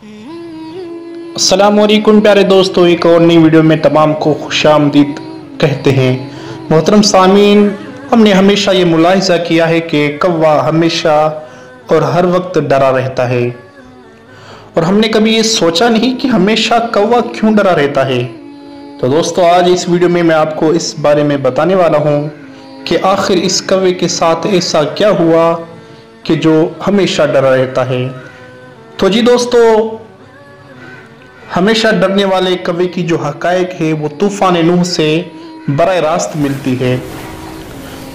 अस्सलाम वालेकुम प्यारे दोस्तों, एक और नई वीडियो में तमाम को खुशामदीद कहते हैं। मोहतरम सामीन, हमने हमेशा ये मुलाहिजा किया है कि कौवा हमेशा और हर वक्त डरा रहता है, और हमने कभी ये सोचा नहीं कि हमेशा कौवा क्यों डरा रहता है। तो दोस्तों, आज इस वीडियो में मैं आपको इस बारे में बताने वाला हूँ कि आखिर इस कौवे के साथ ऐसा क्या हुआ कि जो हमेशा डरा रहता है। तो जी दोस्तों, हमेशा डरने वाले कौवे की जो हकायक है वो तूफान नूह से बराह रास्त मिलती है,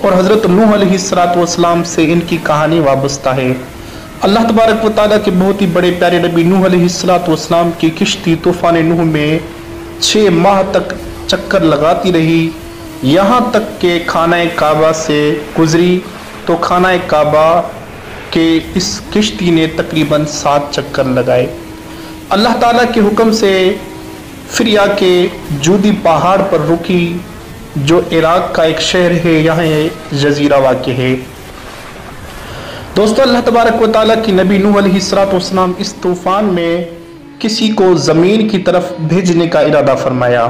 और हज़रत नूह अलैहिस्सलाम से इनकी कहानी वाबस्ता है। अल्लाह तबारक व तआला के बहुत ही बड़े प्यारे नबी नूह अलैहिस्सलाम की किश्ती तूफान नूह में 6 माह तक चक्कर लगाती रही, यहाँ तक के खाना काबा से गुजरी। तो खाना काबा के इस किश्ती ने तकरीबन 7 चक्कर लगाए। अल्लाह ताला के हुक्म से फिर आके जूदी पहाड़ पर रुकी, जो इराक का एक शहर है, यहाँ जजीरा वाक़ है। दोस्तों, अल्लाह तबारक व तआला की नबी नूह अलैहिस्सलाम इस तूफान में किसी को ज़मीन की तरफ भेजने का इरादा फरमाया।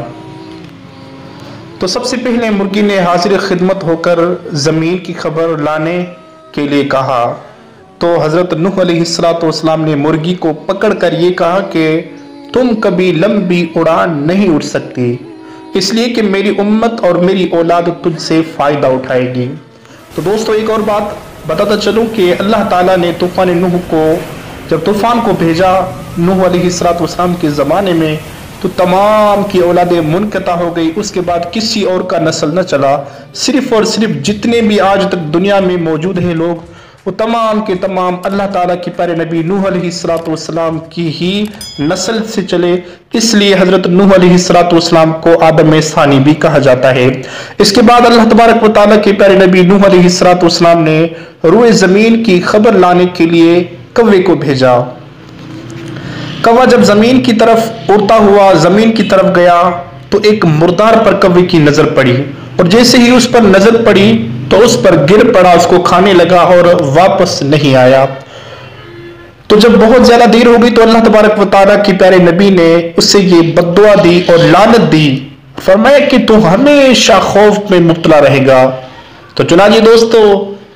तो सबसे पहले मुर्गी ने हाजिर खिदमत होकर ज़मीन की खबर लाने के लिए कहा। तो हज़रत नूह अलैहिस्सलाम ने मुर्गी को पकड़कर ये कहा कि तुम कभी लंबी उड़ान नहीं उड़ सकती, इसलिए कि मेरी उम्मत और मेरी औलाद तुझसे फ़ायदा उठाएगी। तो दोस्तों, एक और बात बताता चलूँ कि अल्लाह ताला ने तूफ़ान नूह को, जब तूफ़ान को भेजा नूह अलैहिस्सलाम के ज़माने में, तो तमाम की औलादें मुनक़ता हो गई। उसके बाद किसी और का नस्ल न चला, सिर्फ़ और सिर्फ जितने भी आज तक दुनिया में मौजूद हैं लोग, वो तमाम के तमाम अल्लाह ताला के प्यारे नबी नूह अलैहिस्सलाम की ही नस्ल से चले। इसलिए हज़रत नूह अलैहिस्सलाम को आदम सानी भी कहा जाता है। इसके बाद अल्लाह तबारक व तआला के प्यारे नबी नूह अलैहिस्सलाम ने रूए ज़मीन की खबर लाने के लिए कौवे को भेजा। कौवा जब ज़मीन की तरफ उड़ता हुआ ज़मीन की तरफ गया, तो एक मुर्दार पर कौवे की नज़र पड़ी, और जैसे ही उस पर नज़र पड़ी तो उस पर गिर पड़ा, उसको खाने लगा और वापस नहीं आया। तो जब बहुत ज्यादा देर हो गई तो अल्लाह तबारक व तआला की प्यारे नबी ने उससे ये बद्दुआ दी और लानत दी, फरमाया कि तू हमेशा खौफ में मुब्तला रहेगा। तो चुनांचे दोस्तों,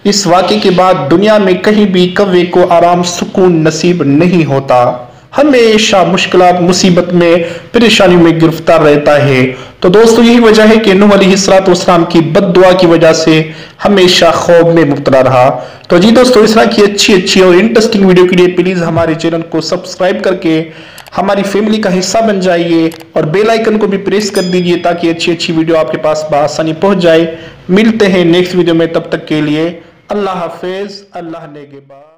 इस वाक़े के बाद दुनिया में कहीं भी कौवे को आराम सुकून नसीब नहीं होता, हमेशा मुश्किलात मुसीबत में परेशानी में गिरफ्तार रहता है। तो दोस्तों, यही वजह है कि नूह अलैहिस्सलाम की बद्दुआ की वजह से हमेशा खौफ में मुब्तला रहा। तो जी दोस्तों, इस तरह की अच्छी और इंटरेस्टिंग वीडियो के लिए प्लीज हमारे चैनल को सब्सक्राइब करके हमारी फैमिली का हिस्सा बन जाइए, और बेल आइकन को भी प्रेस कर दीजिए ताकि अच्छी वीडियो आपके पास बआसानी पहुंच जाए। मिलते हैं नेक्स्ट वीडियो में, तब तक के लिए अल्लाह हाफिज, अल्लाह नेगेबान।